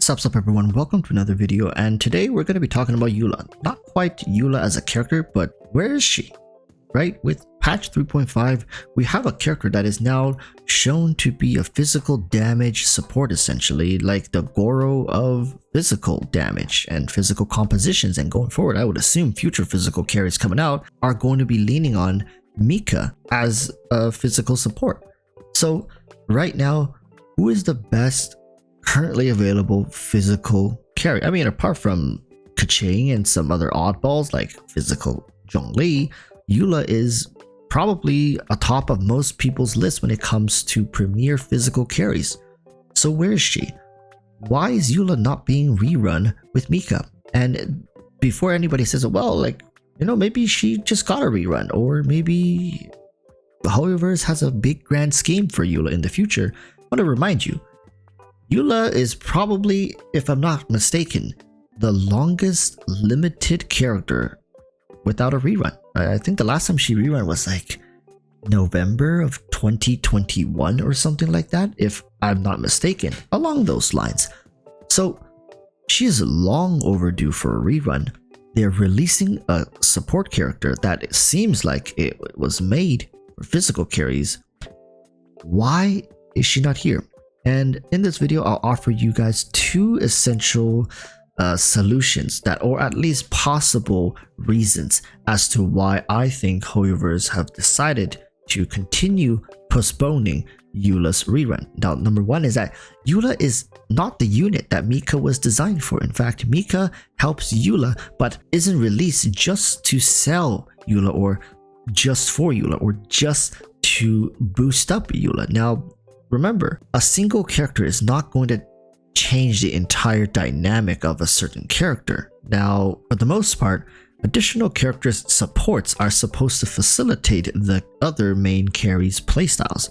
What's up everyone, welcome to another video, and today we're going to be talking about Eula. Not quite Eula as a character, but where is she? Right? With patch 3.5, we have a character that is now shown to be a physical damage support, essentially, like the Goro of physical damage and physical compositions. And going forward, I would assume future physical carries coming out are going to be leaning on Mika as a physical support. So right now, who is the best currently available physical carry? I mean, apart from Kaching and some other oddballs like physical Zhongli, Eula is probably atop of most people's list when it comes to premier physical carries. So where is she? Why is Eula not being rerun with Mika? And before anybody says, well, like, you know, maybe she just got a rerun, or maybe Hoyoverse has a big grand scheme for Eula in the future, I want to remind you, Eula is probably, if I'm not mistaken, the longest limited character without a rerun. I think the last time she rerun was like November of 2021 or something like that, if I'm not mistaken, along those lines. So she is long overdue for a rerun. They're releasing a support character that seems like it was made for physical carries. Why is she not here? And in this video, I'll offer you guys two essential solutions, that, or at least possible reasons as to why I think Hoyoverse have decided to continue postponing Eula's rerun. Now, number one is that Eula is not the unit that Mika was designed for. In fact, Mika helps Eula, but isn't released just to sell Eula, or just for Eula, or just to boost up Eula. Now, remember, a single character is not going to change the entire dynamic of a certain character. Now, for the most part, additional characters' supports are supposed to facilitate the other main carries' playstyles,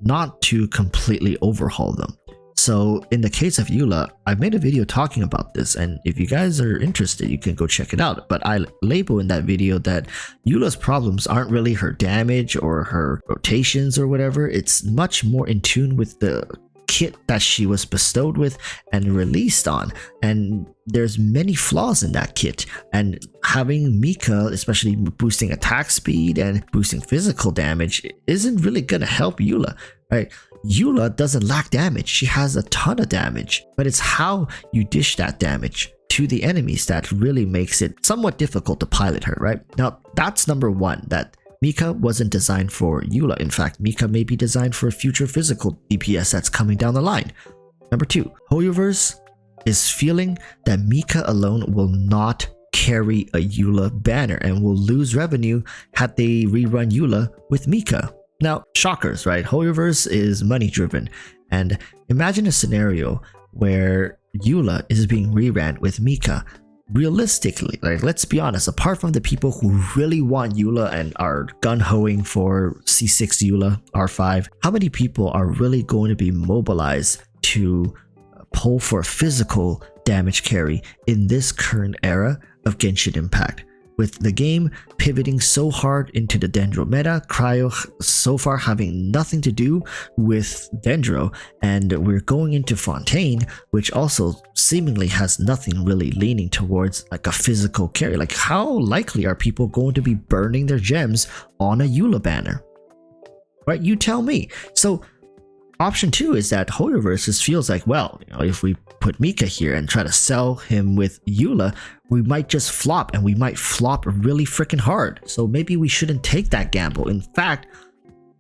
not to completely overhaul them. So in the case of Eula, I made a video talking about this, and if you guys are interested, you can go check it out. But I label in that video that Eula's problems aren't really her damage or her rotations or whatever. It's much more in tune with the kit that she was bestowed with and released on, and there's many flaws in that kit. And having Mika, especially boosting attack speed and boosting physical damage, isn't really gonna help Eula, right? Eula doesn't lack damage, she has a ton of damage, but it's how you dish that damage to the enemies that really makes it somewhat difficult to pilot her, right? Now, that's number one, that Mika wasn't designed for Eula. In fact, Mika may be designed for a future physical DPS that's coming down the line. Number two, Hoyoverse is feeling that Mika alone will not carry a Eula banner and will lose revenue had they rerun Eula with Mika. Now, shockers, right? Hoyoverse is money driven, and imagine a scenario where Eula is being reran with Mika. Realistically, like, let's be honest, apart from the people who really want Eula and are gun-hoing for C6 Eula R5, how many people are really going to be mobilized to pull for a physical damage carry in this current era of Genshin Impact? With the game pivoting so hard into the Dendro meta, Cryo so far having nothing to do with Dendro, and we're going into Fontaine, which also seemingly has nothing really leaning towards like a physical carry. Like, how likely are people going to be burning their gems on a Eula banner? Right? You tell me. So option two is that Hoyoverse feels like, well, you know, if we put Mika here and try to sell him with Eula, we might just flop, and we might flop really freaking hard. So maybe we shouldn't take that gamble. In fact,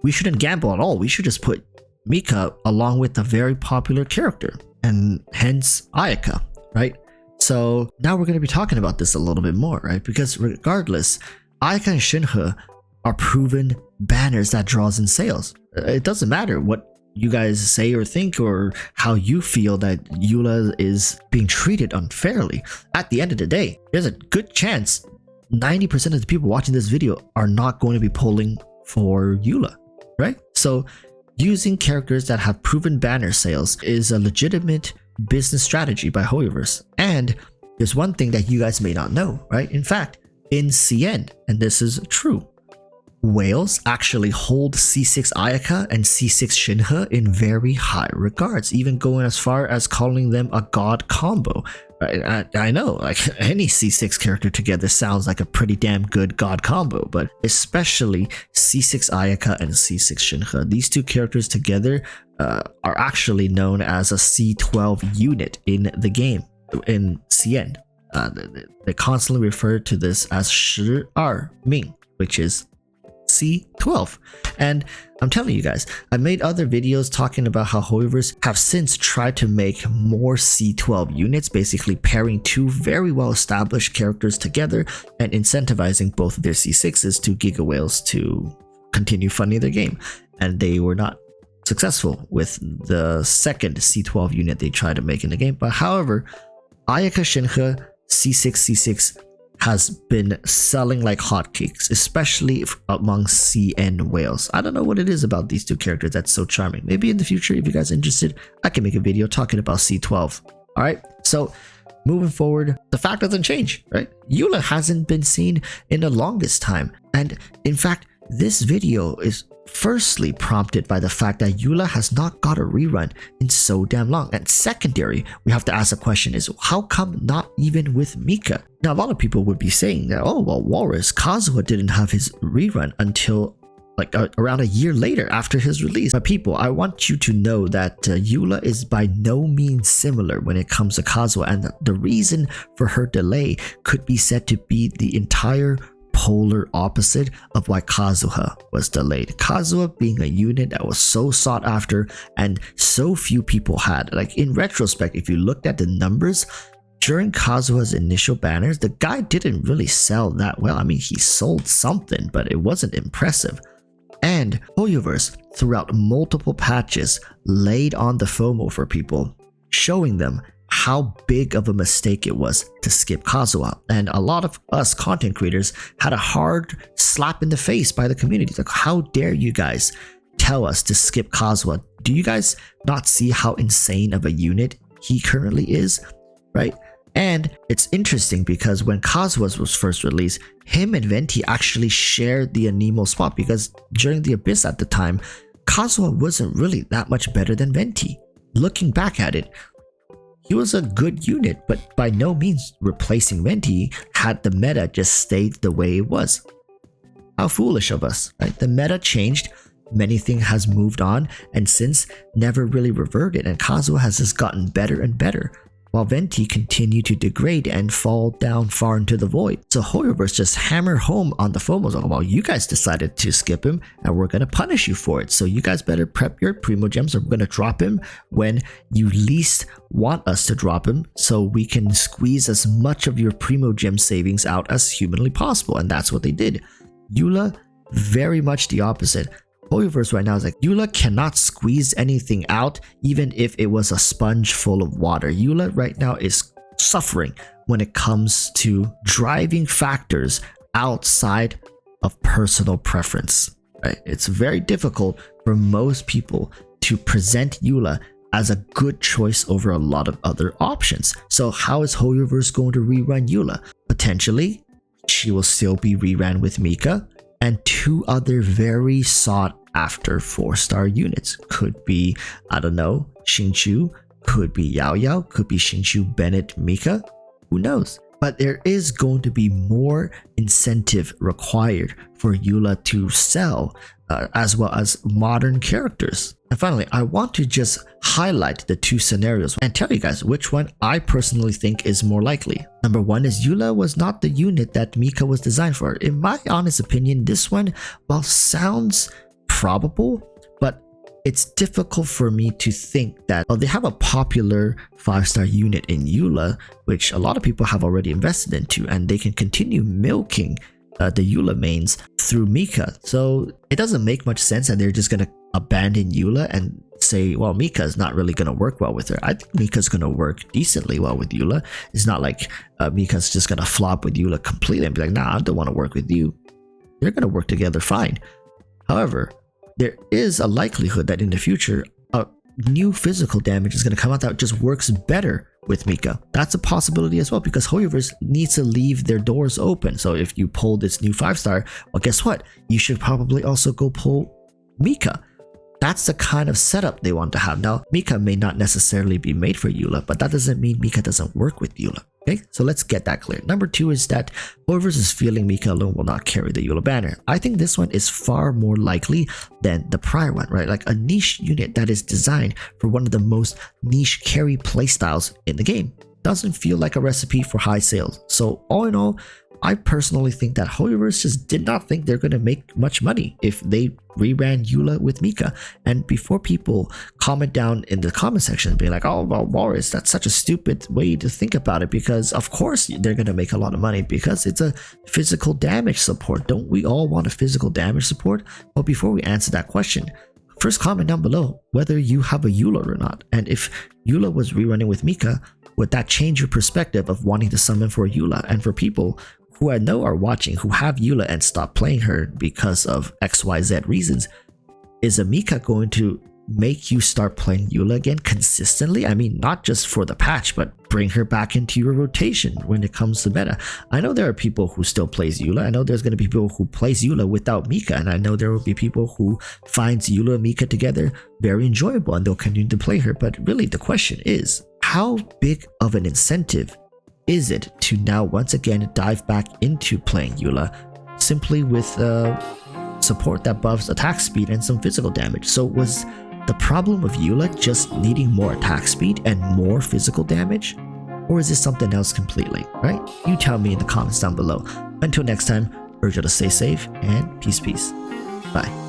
we shouldn't gamble at all. We should just put Mika along with a very popular character, and hence Ayaka, right? So now we're going to be talking about this a little bit more, right? Because regardless, Ayaka and Shinhe are proven banners that draws in sales. It doesn't matter what you guys say or think, or how you feel that Eula is being treated unfairly. At the end of the day, there's a good chance 90% of the people watching this video are not going to be pulling for Eula, right? So using characters that have proven banner sales is a legitimate business strategy by Hoyoverse. And there's one thing that you guys may not know, right? In fact, in CN, and this is true, whales actually hold C6 Ayaka and C6 Shinhe in very high regards, even going as far as calling them a god combo. I know, like, any C6 character together sounds like a pretty damn good god combo, but especially C6 Ayaka and C6 Shinhe. These two characters together are actually known as a C12 unit in the game, in CN. They constantly refer to this as 12 命, which is C12. And I'm telling you guys, I made other videos talking about how HoYoverse have since tried to make more C12 units, basically pairing two very well established characters together and incentivizing both of their C6s to Giga Whales to continue funding their game. And they were not successful with the second C12 unit they tried to make in the game. But however, Ayaka Shinhe C6 has been selling like hotcakes, especially among CN whales. I don't know what it is about these two characters that's so charming. Maybe in the future, if you guys are interested, I can make a video talking about C12. All right, so moving forward, the fact doesn't change, right? Eula hasn't been seen in the longest time. And in fact, this video is firstly prompted by the fact that Eula has not got a rerun in so damn long. And secondary, we have to ask the question is, how come not even with Mika? Now, a lot of people would be saying that, oh, well, Walrus, Kazuha didn't have his rerun until like around a year later after his release. But people, I want you to know that Eula is by no means similar when it comes to Kazuha, and the reason for her delay could be said to be the entire polar opposite of why Kazuha was delayed. Kazuha being a unit that was so sought after and so few people had. Like, in retrospect, if you looked at the numbers during Kazuha's initial banners, the guy didn't really sell that well. I mean, he sold something, but it wasn't impressive. And HoYoverse, throughout multiple patches, laid on the FOMO for people, showing them how big of a mistake it was to skip Kazuha. And a lot of us content creators had a hard slap in the face by the community. Like, how dare you guys tell us to skip Kazuha? Do you guys not see how insane of a unit he currently is, right? And it's interesting because when Kazuha was first released, him and Venti actually shared the Anemo spot, because during the Abyss at the time, Kazuha wasn't really that much better than Venti. Looking back at it, he was a good unit, but by no means replacing Venti had the meta just stayed the way it was. How foolish of us, right? The meta changed, many things has moved on, and since never really reverted, and Kazuha has just gotten better and better, while Venti continued to degrade and fall down far into the void. So HoYoverse just hammered home on the FOMOs, like, well, you guys decided to skip him and we're gonna punish you for it. So you guys better prep your primo gems, or we're gonna drop him when you least want us to drop him, so we can squeeze as much of your primo gem savings out as humanly possible. And that's what they did. Eula, very much the opposite. HoYoverse right now is like, Eula cannot squeeze anything out, even if it was a sponge full of water. Eula right now is suffering when it comes to driving factors outside of personal preference. Right? It's very difficult for most people to present Eula as a good choice over a lot of other options. So how is HoYoverse going to rerun Eula? Potentially, she will still be reran with Mika and two other very sought after 4-star units. Could be, I don't know, Xingqiu, could be Yao Yao, could be Xingqiu, Bennett, Mika, who knows? But there is going to be more incentive required for Eula to sell, as well as modern characters. And finally, I want to just highlight the two scenarios and tell you guys which one I personally think is more likely. Number one is Eula was not the unit that Mika was designed for. In my honest opinion, this one, well, sounds probable, but it's difficult for me to think that, well, they have a popular 5-star unit in Eula, which a lot of people have already invested into, and they can continue milking the Eula mains through Mika. So it doesn't make much sense that they're just going to abandon Eula and say, well, Mika is not really going to work well with her. I think Mika's going to work decently well with Eula. It's not like Mika's just going to flop with Eula completely and be like, nah, I don't want to work with you. They're going to work together fine. However, there is a likelihood that in the future, a new physical damage is going to come out that just works better with Mika. That's a possibility as well, because Hoyoverse needs to leave their doors open. So if you pull this new 5-star, well, guess what? You should probably also go pull Mika. That's the kind of setup they want to have. Now, Mika may not necessarily be made for Eula, but that doesn't mean Mika doesn't work with Eula. Okay, so let's get that clear. Number 2 is that Hoyoverse is feeling Mika alone will not carry the Eula banner. I think this one is far more likely than the prior one, right? Like a niche unit that is designed for one of the most niche carry playstyles in the game. Doesn't feel like a recipe for high sales. So all in all, I personally think that Hoyoverse just did not think they're going to make much money if they reran Eula with Mika. And before people comment down in the comment section being like, oh, well, Walrus, that's such a stupid way to think about it, because of course they're going to make a lot of money because it's a physical damage support. Don't we all want a physical damage support? Well, before we answer that question, first comment down below whether you have a Eula or not. And if Eula was rerunning with Mika, would that change your perspective of wanting to summon for Eula? And for people who I know are watching who have Eula and stop playing her because of XYZ reasons, is a Mika going to make you start playing Eula again consistently? I mean, not just for the patch, but bring her back into your rotation when it comes to meta. I know there are people who still plays Eula. I know there's going to be people who plays Eula without Mika, and I know there will be people who finds Eula and Mika together very enjoyable and they'll continue to play her. But really the question is, how big of an incentive is it to now once again dive back into playing Eula simply with support that buffs attack speed and some physical damage? So was the problem of Eula just needing more attack speed and more physical damage? Or is this something else completely, right? You tell me in the comments down below. Until next time, urge you to stay safe and peace. Bye.